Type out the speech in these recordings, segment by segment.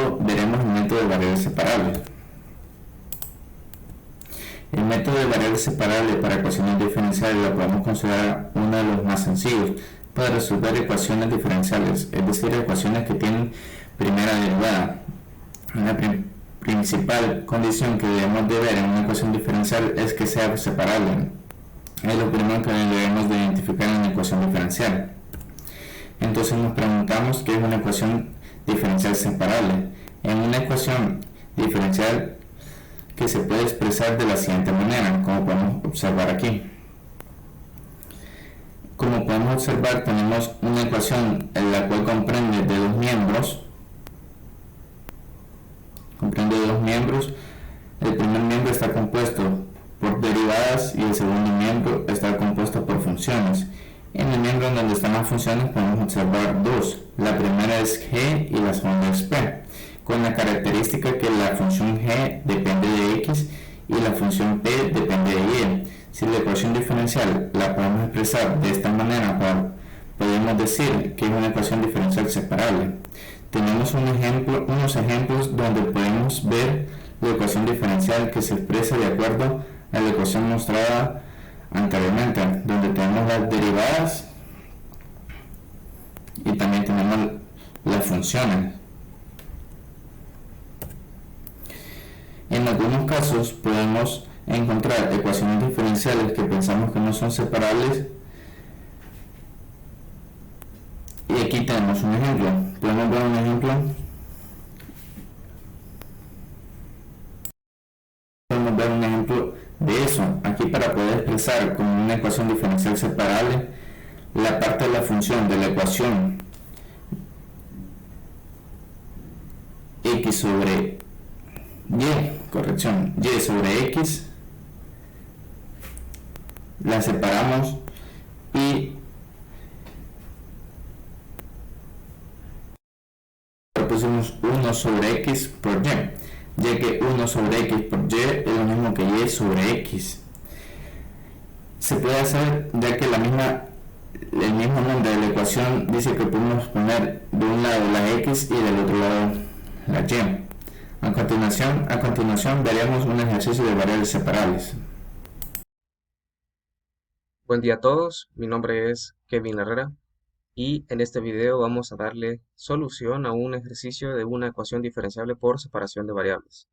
video veremos el método de variable separable. El método de variable separable para ecuaciones diferenciales lo podemos considerar uno de los más sencillos para resolver ecuaciones diferenciales, es decir, ecuaciones que tienen primera derivada. Una principal condición que debemos de ver en una ecuación diferencial es que sea separable. Es lo primero que debemos de identificar en una ecuación diferencial. Entonces nos preguntamos qué es una ecuación diferencial separable. En una ecuación diferencial que se puede expresar de la siguiente manera, como podemos observar aquí. Como podemos observar, tenemos una ecuación en la cual comprende de dos miembros. El primer miembro está compuesto por derivadas y el segundo miembro está compuesto por funciones. En el miembro en donde están las funciones podemos observar dos. La primera es g y la segunda es p, con la característica que la función g depende de x y la función p depende de y. Si la ecuación diferencial la podemos expresar de esta manera, podemos decir que es una ecuación diferencial separable. Tenemos unos ejemplos donde podemos ver la ecuación diferencial que se expresa de acuerdo a la ecuación mostrada anteriormente, donde tenemos las derivadas y también tenemos las funciones. En algunos casos podemos encontrar ecuaciones diferenciales que pensamos que no son separables, y aquí tenemos un ejemplo. Podemos ver un ejemplo. Podemos ver un ejemplo de eso. Aquí, para poder expresar como una ecuación diferencial separable la parte de la función de la ecuación x sobre y sobre x, la separamos y pusimos 1 sobre x por y, ya que 1 sobre x por y es lo mismo que y sobre x. Se puede hacer ya que el mismo nombre de la ecuación dice que podemos poner de un lado la x y del otro lado la y. A continuación veremos un ejercicio de variables separables. Buen día a todos, mi nombre es Kevin Herrera y en este video vamos a darle solución a un ejercicio de una ecuación diferenciable por separación de variables.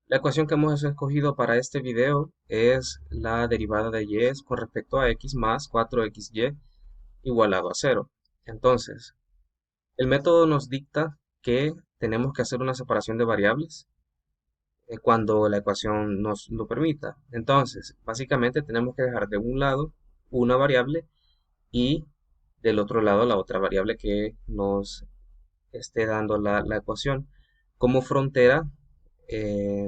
La ecuación que hemos escogido para este video es la derivada de y con respecto a x más 4xy igualado a 0. Entonces, el método nos dicta que tenemos que hacer una separación de variables cuando la ecuación nos lo permita. Entonces, básicamente tenemos que dejar de un lado una variable y del otro lado la otra variable que nos esté dando la ecuación. Como frontera,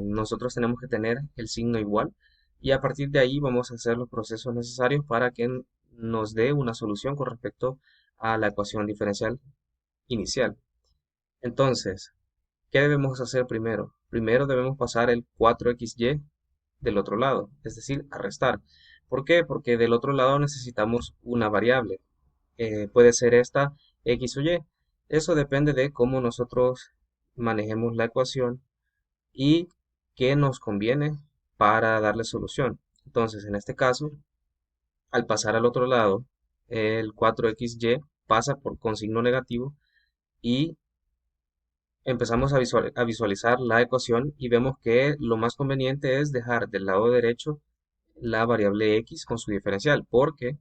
nosotros tenemos que tener el signo igual y a partir de ahí vamos a hacer los procesos necesarios para que nos dé una solución con respecto a la ecuación diferencial inicial. Entonces, ¿qué debemos hacer primero? Primero debemos pasar el 4xy del otro lado, es decir, a restar. ¿Por qué? Porque del otro lado necesitamos una variable. Puede ser esta x o y. Eso depende de cómo nosotros manejemos la ecuación y qué nos conviene para darle solución. Entonces, en este caso, al pasar al otro lado, el 4xy pasa con signo negativo y empezamos a visualizar la ecuación y vemos que lo más conveniente es dejar del lado derecho la variable x con su diferencial, porque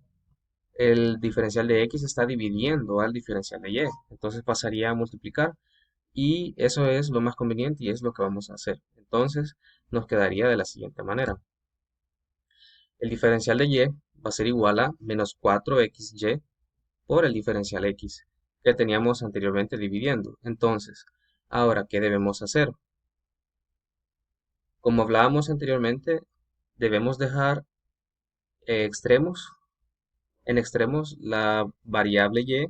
el diferencial de x está dividiendo al diferencial de y. Entonces pasaría a multiplicar y eso es lo más conveniente y es lo que vamos a hacer. Entonces nos quedaría de la siguiente manera. El diferencial de y va a ser igual a menos 4xy por el diferencial x que teníamos anteriormente dividiendo. Entonces, ahora, ¿qué debemos hacer? Como hablábamos anteriormente, debemos dejar extremos, en extremos la variable y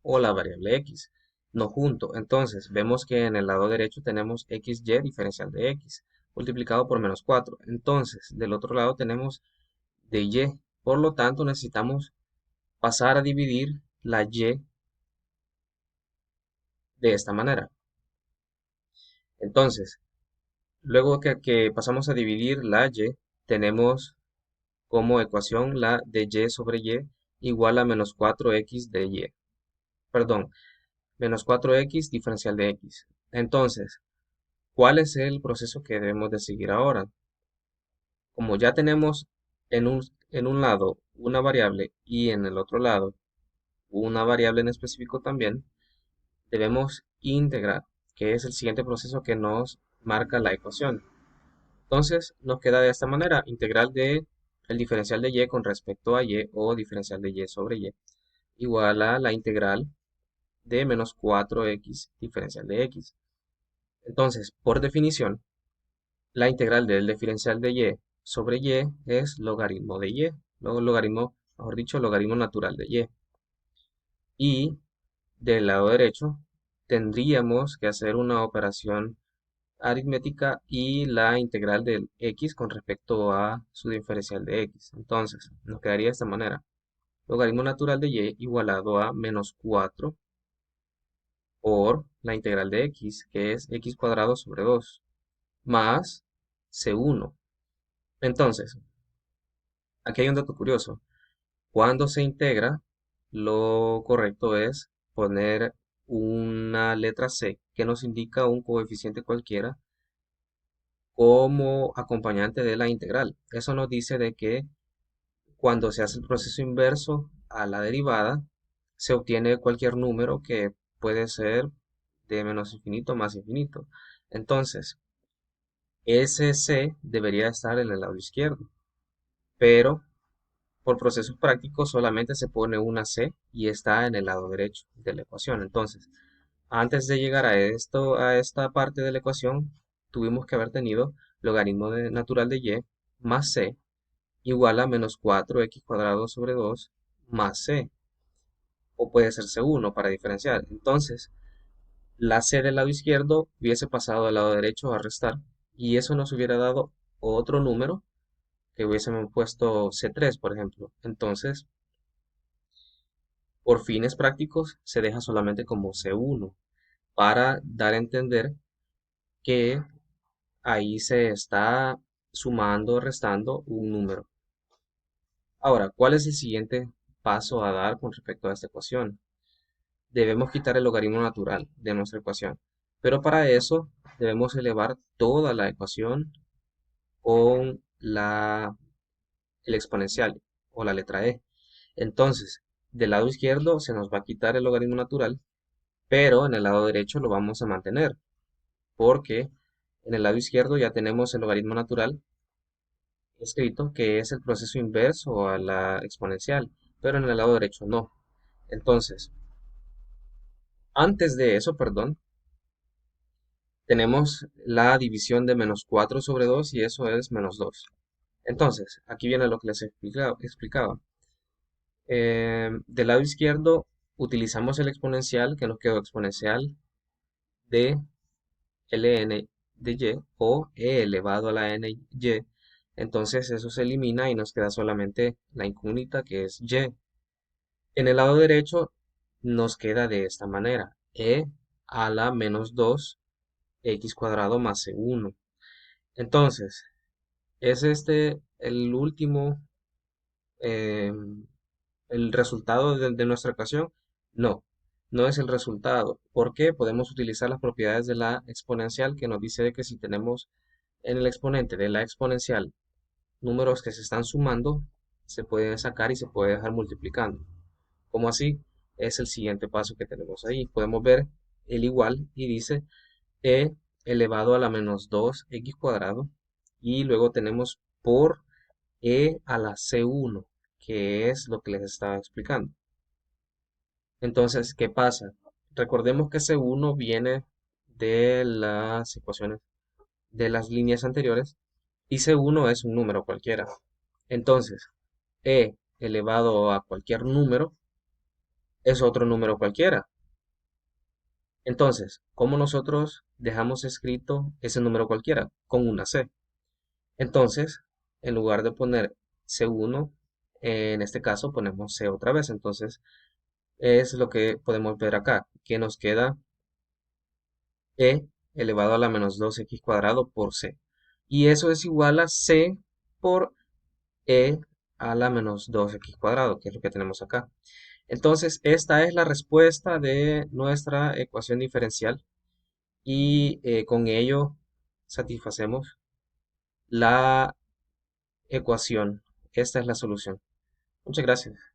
o la variable x, no junto. Entonces, vemos que en el lado derecho tenemos xy diferencial de x, multiplicado por menos 4. Entonces, del otro lado tenemos de y. Por lo tanto, necesitamos pasar a dividir la y de esta manera. Entonces, luego que pasamos a dividir la y, tenemos como ecuación la de y sobre y igual a menos 4x de y. Perdón, menos 4x diferencial de x. Entonces, ¿cuál es el proceso que debemos de seguir ahora? Como ya tenemos en un lado una variable y en el otro lado una variable en específico también, debemos integrar, que es el siguiente proceso que nos marca la ecuación. Entonces nos queda de esta manera, integral de el diferencial de y con respecto a y o diferencial de y sobre y igual a la integral de menos 4x diferencial de x. Entonces, por definición, la integral del diferencial de y sobre y es logaritmo de y, luego logaritmo, mejor dicho, logaritmo natural de y. Y del lado derecho tendríamos que hacer una operación aritmética y la integral del x con respecto a su diferencial de x. Entonces, nos quedaría de esta manera. Logaritmo natural de y igualado a menos 4 por la integral de x, que es x cuadrado sobre 2, más c1. Entonces, aquí hay un dato curioso. Cuando se integra, lo correcto es poner una letra c que nos indica un coeficiente cualquiera como acompañante de la integral. Eso nos dice de que cuando se hace el proceso inverso a la derivada, se obtiene cualquier número que puede ser de menos infinito a más infinito. Entonces, ese c debería estar en el lado izquierdo, pero por procesos prácticos solamente se pone una c y está en el lado derecho de la ecuación. Entonces, antes de llegar a esto, a esta parte de la ecuación, tuvimos que haber tenido logaritmo natural de y más c igual a menos 4x cuadrado sobre 2 más c, o puede ser c1 para diferenciar. Entonces, la c del lado izquierdo hubiese pasado al lado derecho a restar, y eso nos hubiera dado otro número que hubiésemos puesto c3, por ejemplo. Entonces, por fines prácticos, se deja solamente como c1 para dar a entender que ahí se está sumando o restando un número. Ahora, ¿cuál es el siguiente paso a dar con respecto a esta ecuación? Debemos quitar el logaritmo natural de nuestra ecuación, pero para eso debemos elevar toda la ecuación con el exponencial o la letra e. Entonces, del lado izquierdo se nos va a quitar el logaritmo natural, pero en el lado derecho lo vamos a mantener, porque en el lado izquierdo ya tenemos el logaritmo natural escrito, que es el proceso inverso a la exponencial, pero en el lado derecho no. Entonces, antes de eso, perdón, tenemos la división de menos 4 sobre 2 y eso es menos 2. Entonces, aquí viene lo que les explicaba. Del lado izquierdo utilizamos el exponencial, que nos quedó exponencial de ln de y o e elevado a la n y. Entonces eso se elimina y nos queda solamente la incógnita que es y. En el lado derecho nos queda de esta manera, e a la menos 2 x cuadrado más c1. Entonces, ¿es este el último, eh, el resultado de nuestra ecuación? No, no es el resultado, porque podemos utilizar las propiedades de la exponencial que nos dice de que si tenemos en el exponente de la exponencial números que se están sumando, se pueden sacar y se puede dejar multiplicando. Como así, es el siguiente paso que tenemos ahí. Podemos ver el igual y dice e elevado a la menos 2x cuadrado y luego tenemos por e a la c1, que es lo que les estaba explicando. Entonces, ¿qué pasa? Recordemos que c1 viene de las ecuaciones de las líneas anteriores y c1 es un número cualquiera. Entonces, e elevado a cualquier número es otro número cualquiera. Entonces, ¿cómo nosotros dejamos escrito ese número cualquiera? Con una c. Entonces, en lugar de poner c1, en este caso ponemos c otra vez. Entonces, es lo que podemos ver acá, que nos queda e elevado a la menos 2x cuadrado por c. Y eso es igual a c por e a la menos 2x cuadrado, que es lo que tenemos acá. Entonces, esta es la respuesta de nuestra ecuación diferencial y con ello satisfacemos la ecuación. Esta es la solución. Muchas gracias.